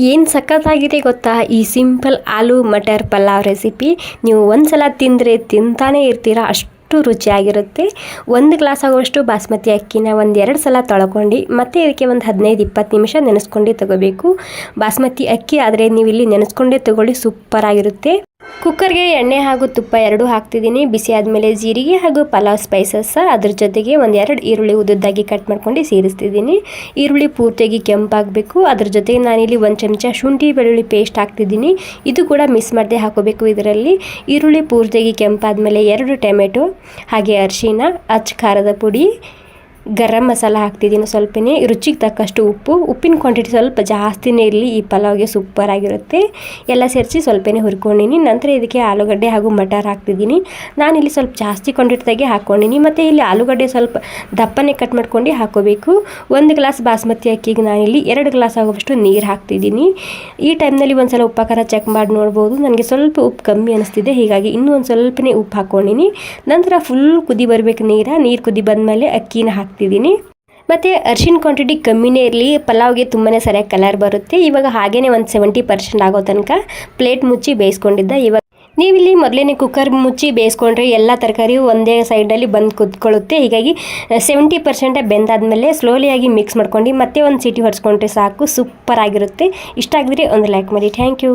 ಏನು ಸಖತ್ತಾಗಿದೆ ಗೊತ್ತಾ ಈ ಸಿಂಪಲ್ ಆಲೂ ಮಟರ್ ಪಲಾವ್ ರೆಸಿಪಿ. ನೀವು ಒಂದು ಸಲ ತಿಂದರೆ ತಿಂತಾನೇ ಇರ್ತೀರಾ, ಅಷ್ಟು ರುಚಿಯಾಗಿರುತ್ತೆ. 1 ಗ್ಲಾಸ್ ಆಗುವಷ್ಟು ಬಾಸ್ಮತಿ ಅಕ್ಕಿನ 1-2 ಸಲ ತೊಳ್ಕೊಂಡು ಮತ್ತು ಇದಕ್ಕೆ ಒಂದು 15-20 ನಿಮಿಷ ನೆನೆಸ್ಕೊಂಡು ತಗೋಬೇಕು. ಬಾಸ್ಮತಿ ಅಕ್ಕಿ ಆದರೆ ನೀವು ಇಲ್ಲಿ ನೆನೆಸ್ಕೊಂಡೇ ತಗೊಳ್ಳಿ, ಸೂಪರಾಗಿರುತ್ತೆ. ಕುಕ್ಕರ್ಗೆ ಎಣ್ಣೆ ಹಾಗೂ ತುಪ್ಪ 2 ಹಾಕ್ತಿದ್ದೀನಿ. ಬಿಸಿ ಆದಮೇಲೆ ಜೀರಿಗೆ ಹಾಗೂ ಪಲಾವ್ ಸ್ಪೈಸಸ್, ಅದ್ರ ಜೊತೆಗೆ 1-2 ಈರುಳ್ಳಿ ಉದ್ದುದ್ದಾಗಿ ಕಟ್ ಮಾಡ್ಕೊಂಡು ಸೇರಿಸ್ತಿದ್ದೀನಿ. ಈರುಳ್ಳಿ ಪೂರ್ತಿಯಾಗಿ ಕೆಂಪಾಗಬೇಕು. ಅದ್ರ ಜೊತೆಗೆ ನಾನಿಲ್ಲಿ 1 ಚಮಚ ಶುಂಠಿ ಬೆಳ್ಳುಳ್ಳಿ ಪೇಸ್ಟ್ ಹಾಕ್ತಿದ್ದೀನಿ. ಇದು ಕೂಡ ಮಿಸ್ ಮಾಡದೆ ಹಾಕೋಬೇಕು ಇದರಲ್ಲಿ. ಈರುಳ್ಳಿ ಪೂರ್ತಿಯಾಗಿ ಕೆಂಪಾದಮೇಲೆ 2 ಟೊಮೆಟೊ ಹಾಗೆ ಅರಿಶಿನ, ಅಚ್ಚ ಖಾರದ ಪುಡಿ, ಗರಂ ಮಸಾಲ ಹಾಕ್ತಿದ್ದೀನಿ ಸ್ವಲ್ಪನೇ, ರುಚಿಗೆ ತಕ್ಕಷ್ಟು ಉಪ್ಪು. ಉಪ್ಪಿನ ಕ್ವಾಂಟಿಟಿ ಸ್ವಲ್ಪ ಜಾಸ್ತಿನೇ ಇರಲಿ, ಈ ಪಲಾವ್ಗೆ ಸೂಪರ್ ಆಗಿರುತ್ತೆ. ಎಲ್ಲ ಸೇರಿಸಿ ಸ್ವಲ್ಪನೇ ಹುರ್ಕೊಂಡಿನಿ. ನಂತರ ಇದಕ್ಕೆ ಆಲೂಗಡ್ಡೆ ಹಾಗೂ ಮಟರ್ ಹಾಕ್ತಿದ್ದೀನಿ. ನಾನಿಲ್ಲಿ ಸ್ವಲ್ಪ ಜಾಸ್ತಿ ಕ್ವಾಂಟಿಟಿದಾಗೆ ಹಾಕ್ಕೊಂಡಿನಿ. ಮತ್ತು ಇಲ್ಲಿ ಆಲೂಗಡ್ಡೆ ಸ್ವಲ್ಪ ದಪ್ಪನೇ ಕಟ್ ಮಾಡ್ಕೊಂಡು ಹಾಕೋಬೇಕು. 1 ಗ್ಲಾಸ್ ಬಾಸ್ಮತಿ ಅಕ್ಕಿಗೆ ನಾನಿಲ್ಲಿ 2 ಗ್ಲಾಸ್ ಆಗುವಷ್ಟು ನೀರು ಹಾಕ್ತಿದ್ದೀನಿ. ಈ ಟೈಮ್ನಲ್ಲಿ ಒಂದು ಸಲ ಉಪ್ಪು ಖಾರ ಚೆಕ್ ಮಾಡಿ ನೋಡ್ಬೋದು. ನನಗೆ ಸ್ವಲ್ಪ ಉಪ್ಪು ಕಮ್ಮಿ ಅನಿಸ್ತಿದೆ, ಹೀಗಾಗಿ ಇನ್ನೂ ಒಂದು ಸ್ವಲ್ಪನೇ ಉಪ್ಪು ಹಾಕ್ಕೊಂಡಿನಿ. ನಂತರ ಫುಲ್ ಕುದಿ ಬರಬೇಕು ನೀರು ಕುದಿ ಬಂದಮೇಲೆ ಅಕ್ಕಿನ ಹಾಕ್ತಿದ್ದೀನಿ. ಮತ್ತು ಅರಿಶಿನ ಕ್ವಾಂಟಿಟಿ ಕಮ್ಮಿನೇ ಇರಲಿ, ಪಲಾವ್ಗೆ ತುಂಬಾ ಸರಿಯಾಗಿ ಕಲರ್ ಬರುತ್ತೆ. ಇವಾಗ ಹಾಗೇ ಒಂದು 70% ಆಗೋ ತನಕ ಪ್ಲೇಟ್ ಮುಚ್ಚಿ ಬೇಯಿಸ್ಕೊಂಡಿದ್ದ. ಇವಾಗ ನೀವಿಲ್ಲಿ ಮೊದಲೇ ಕುಕ್ಕರ್ ಮುಚ್ಚಿ ಬೇಯಿಸ್ಕೊಂಡ್ರೆ ಎಲ್ಲ ತರಕಾರಿಯು ಒಂದೇ ಸೈಡಲ್ಲಿ ಬಂದು ಕುತ್ಕೊಳ್ಳುತ್ತೆ. ಹೀಗಾಗಿ 70% ಬೆಂದಾದ್ಮೇಲೆ ಸ್ಲೋಲಿಯಾಗಿ ಮಿಕ್ಸ್ ಮಾಡ್ಕೊಂಡು ಮತ್ತೆ ಒಂದು ಸೀಟಿ ಹೊಡ್ಸ್ಕೊಂಡ್ರೆ ಸಾಕು, ಸೂಪರ್ ಆಗಿರುತ್ತೆ. ಇಷ್ಟ ಆಗಿದ್ರೆ ಒಂದು ಲೈಕ್ ಮಾಡಿ. Thank you.